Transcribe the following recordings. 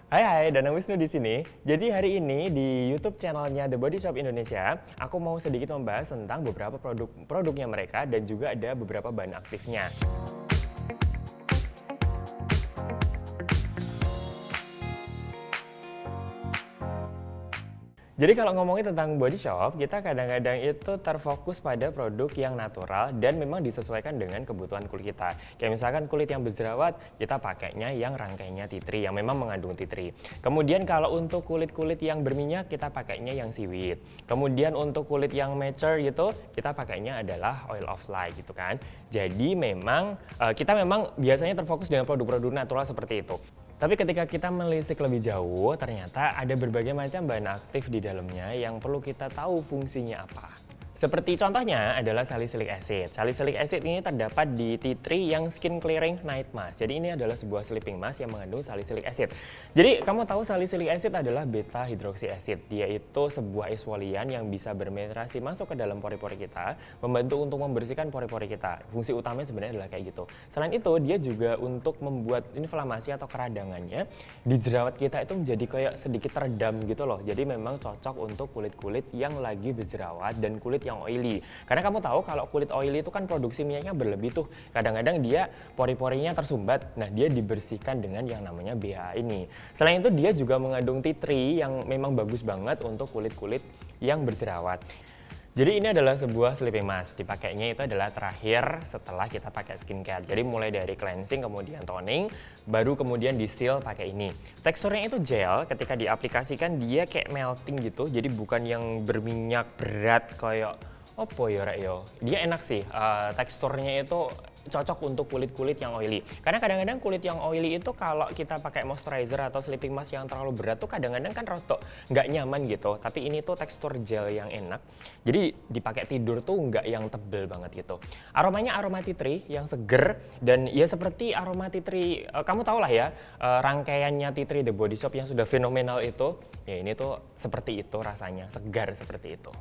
Hai, Danang Wisnu di sini. Jadi hari ini di YouTube channelnya The Body Shop Indonesia, aku mau sedikit membahas tentang beberapa produknya mereka dan juga ada beberapa bahan aktifnya. Jadi kalau ngomongin tentang body shop, kita kadang-kadang itu terfokus pada produk yang natural dan memang disesuaikan dengan kebutuhan kulit kita. Kayak misalkan kulit yang berjerawat, kita pakainya yang rangkainya tea tree, yang memang mengandung tea tree. Kemudian kalau untuk kulit-kulit yang berminyak, kita pakainya yang seaweed. Kemudian untuk kulit yang mature gitu, kita pakainya adalah oil of light gitu kan. Jadi memang kita memang biasanya terfokus dengan produk-produk natural seperti itu. Tapi ketika kita menelisik lebih jauh, ternyata ada berbagai macam bahan aktif di dalamnya yang perlu kita tahu fungsinya apa. Seperti contohnya adalah salicylic acid. Salicylic acid ini terdapat di tea tree yang skin clearing night mask. Jadi ini adalah sebuah sleeping mask yang mengandung salicylic acid. Jadi kamu tahu salicylic acid adalah beta hydroxy acid. Dia itu sebuah esfolian yang bisa berpenetrasi masuk ke dalam pori-pori kita, membantu untuk membersihkan pori-pori kita. Fungsi utamanya sebenarnya adalah kayak gitu. Selain itu, dia juga untuk membuat inflamasi atau keradangannya di jerawat kita itu menjadi kayak sedikit redam gitu loh. Jadi memang cocok untuk kulit-kulit yang lagi berjerawat dan kulit yang oily. Karena kamu tahu kalau kulit oily itu kan produksi minyaknya berlebih tuh. Kadang-kadang dia pori-porinya tersumbat. Nah, dia dibersihkan dengan yang namanya BHA ini. Selain itu dia juga mengandung tea tree yang memang bagus banget untuk kulit-kulit yang berjerawat. Jadi ini adalah sebuah sleeping mask. Dipakainya itu adalah terakhir setelah kita pakai skincare. Jadi mulai dari cleansing, kemudian toning, baru kemudian di seal pakai ini. Teksturnya itu gel, ketika diaplikasikan dia kayak melting gitu. Jadi bukan yang berminyak berat kayak apa ya rek yo. Dia enak sih. Teksturnya itu cocok untuk kulit-kulit yang oily. Karena kadang-kadang kulit yang oily itu kalau kita pakai moisturizer atau sleeping mask yang terlalu berat tuh kadang-kadang kan rotok nggak nyaman gitu. Tapi ini tuh tekstur gel yang enak. Jadi dipakai tidur tuh nggak yang tebel banget gitu. Aromanya aroma tea tree yang seger dan ya seperti aroma tea tree. Kamu tau lah ya rangkaiannya tea tree The Body Shop yang sudah fenomenal itu. Ya ini tuh seperti itu rasanya, segar seperti itu.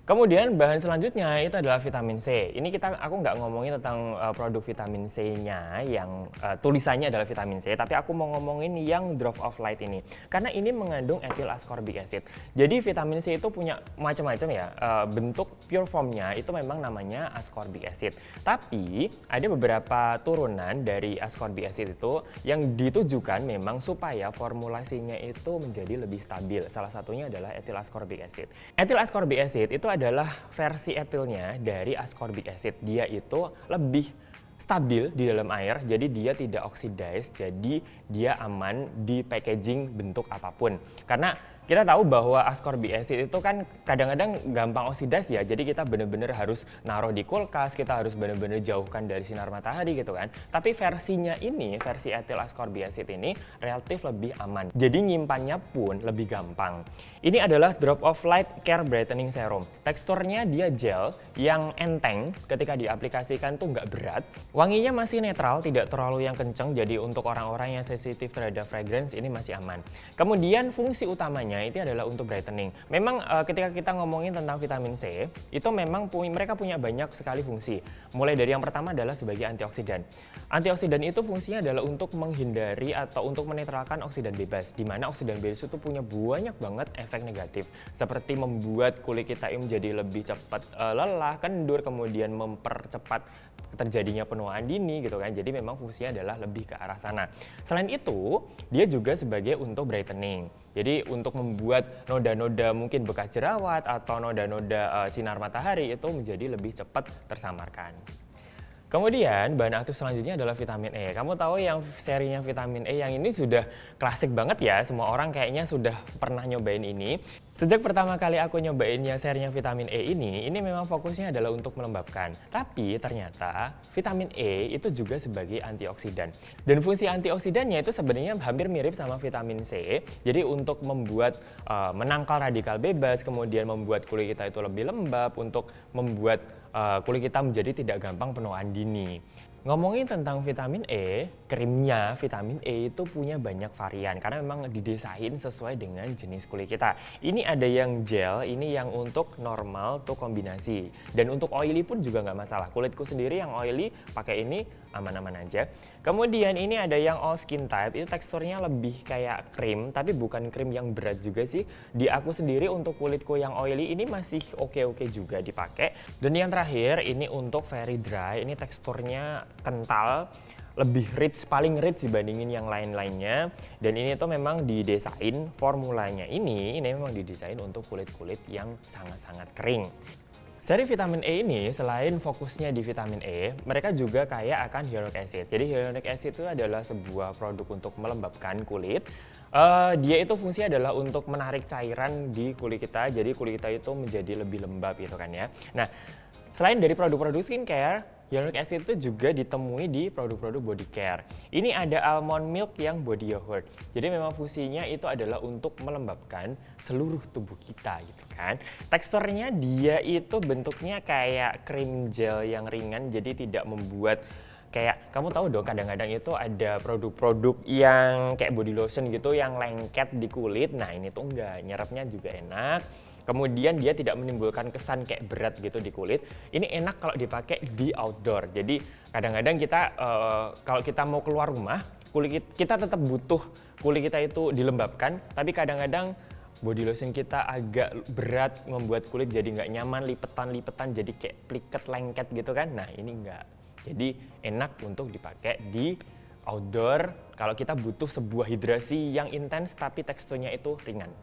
Kemudian bahan selanjutnya itu adalah vitamin C. Ini aku nggak ngomongin tentang produk vitamin C-nya yang tulisannya adalah vitamin C, tapi aku mau ngomongin yang drop of light ini. Karena ini mengandung ethyl ascorbic acid. Jadi vitamin C itu punya macam-macam ya. Bentuk pure formnya itu memang namanya ascorbic acid. Tapi ada beberapa turunan dari ascorbic acid itu yang ditujukan memang supaya formulasinya itu menjadi lebih stabil. Salah satunya adalah ethyl ascorbic acid. Ethyl ascorbic acid itu adalah versi etylnya dari ascorbic acid. Dia itu lebih stabil di dalam air, jadi dia tidak oxidize, jadi dia aman di packaging bentuk apapun. Karena kita tahu bahwa ascorbic acid itu kan kadang-kadang gampang oksidas ya, jadi kita benar-benar harus naruh di kulkas, kita harus benar-benar jauhkan dari sinar matahari gitu kan. Tapi versinya ini, versi ethyl ascorbic acid ini relatif lebih aman, jadi nyimpannya pun lebih gampang. Ini adalah Drop of Light Care Brightening Serum. Teksturnya dia gel yang enteng, ketika diaplikasikan tuh nggak berat. Wanginya masih netral, tidak terlalu yang kenceng, jadi untuk orang-orang yang sensitif terhadap fragrance ini masih aman. Kemudian fungsi utamanya itu adalah untuk brightening. Memang ketika kita ngomongin tentang vitamin C, itu memang mereka punya banyak sekali fungsi. Mulai dari yang pertama adalah sebagai antioksidan. Antioksidan itu fungsinya adalah untuk menghindari atau untuk menetralkan oksidan bebas, di mana oksidan bebas itu punya banyak banget efek negatif, seperti membuat kulit kita menjadi lebih cepat lelah, kendur, kemudian mempercepat terjadinya penuaan dini gitu kan. Jadi memang fungsinya adalah lebih ke arah sana. Selain itu, dia juga sebagai untuk brightening. Jadi untuk membuat noda-noda mungkin bekas jerawat atau noda-noda sinar matahari itu menjadi lebih cepat tersamarkan. Kemudian bahan aktif selanjutnya adalah vitamin E. Kamu tahu yang serinya vitamin E yang ini sudah klasik banget ya, semua orang kayaknya sudah pernah nyobain ini. Sejak pertama kali aku nyobain yang serinya vitamin E ini memang fokusnya adalah untuk melembabkan. Tapi ternyata vitamin E itu juga sebagai antioksidan. Dan fungsi antioksidannya itu sebenarnya hampir mirip sama vitamin C. Jadi untuk membuat menangkal radikal bebas, kemudian membuat kulit kita itu lebih lembab, untuk membuat kulit kita menjadi tidak gampang penuaan dini. Ngomongin tentang vitamin E, krimnya vitamin E itu punya banyak varian karena memang didesain sesuai dengan jenis kulit kita. Ini ada yang gel, ini yang untuk normal tuh kombinasi. Dan untuk oily pun juga nggak masalah. Kulitku sendiri yang oily pakai ini aman-aman aja. Kemudian ini ada yang all skin type, itu teksturnya lebih kayak krim, tapi bukan krim yang berat juga sih. Di aku sendiri untuk kulitku yang oily ini masih oke-oke juga dipakai. Dan yang terakhir ini untuk very dry, ini teksturnya kental, lebih rich, paling rich dibandingin yang lain-lainnya. Dan ini tuh memang didesain, formulanya ini memang didesain untuk kulit-kulit yang sangat-sangat kering. Seri vitamin E ini selain fokusnya di vitamin E, mereka juga kaya akan hyaluronic acid. Jadi hyaluronic acid itu adalah sebuah produk untuk melembabkan kulit. Dia itu fungsinya adalah untuk menarik cairan di kulit kita, jadi kulit kita itu menjadi lebih lembab gitu kan ya. Nah, selain dari produk-produk skincare, hyaluronic acid itu juga ditemui di produk-produk body care. Ini ada almond milk yang body yogurt. Jadi memang fungsinya itu adalah untuk melembabkan seluruh tubuh kita gitu kan. Teksturnya dia itu bentuknya kayak krim gel yang ringan, jadi tidak membuat kayak, kamu tahu dong kadang-kadang itu ada produk-produk yang kayak body lotion gitu yang lengket di kulit. Nah ini tuh enggak, nyerapnya juga enak. Kemudian dia tidak menimbulkan kesan kayak berat gitu di kulit. Ini enak kalau dipakai di outdoor. Jadi kadang-kadang kita kalau kita mau keluar rumah, kulit kita tetap butuh kulit kita itu dilembabkan. Tapi kadang-kadang body lotion kita agak berat, membuat kulit jadi nggak nyaman, lipetan-lipetan, jadi kayak pliket lengket gitu kan. Nah ini enggak. Jadi enak untuk dipakai di outdoor kalau kita butuh sebuah hidrasi yang intens tapi teksturnya itu ringan.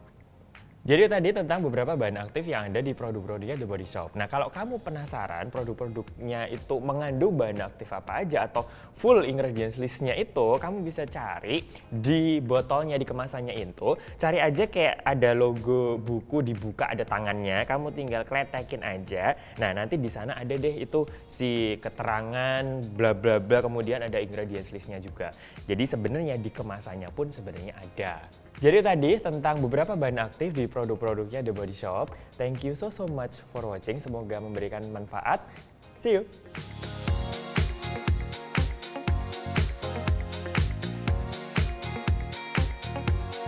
Jadi tadi tentang beberapa bahan aktif yang ada di produk-produknya The Body Shop. Nah kalau kamu penasaran produk-produknya itu mengandung bahan aktif apa aja atau full ingredients listnya itu, kamu bisa cari di botolnya, di kemasannya itu. Cari aja kayak ada logo buku dibuka, ada tangannya, kamu tinggal kletekin aja. Nah nanti di sana ada deh itu si keterangan bla bla bla, kemudian ada ingredients listnya juga. Jadi sebenarnya di kemasannya pun sebenarnya ada. Jadi tadi tentang beberapa bahan aktif di produk-produknya The Body Shop. Thank you so much for watching. Semoga memberikan manfaat. See you!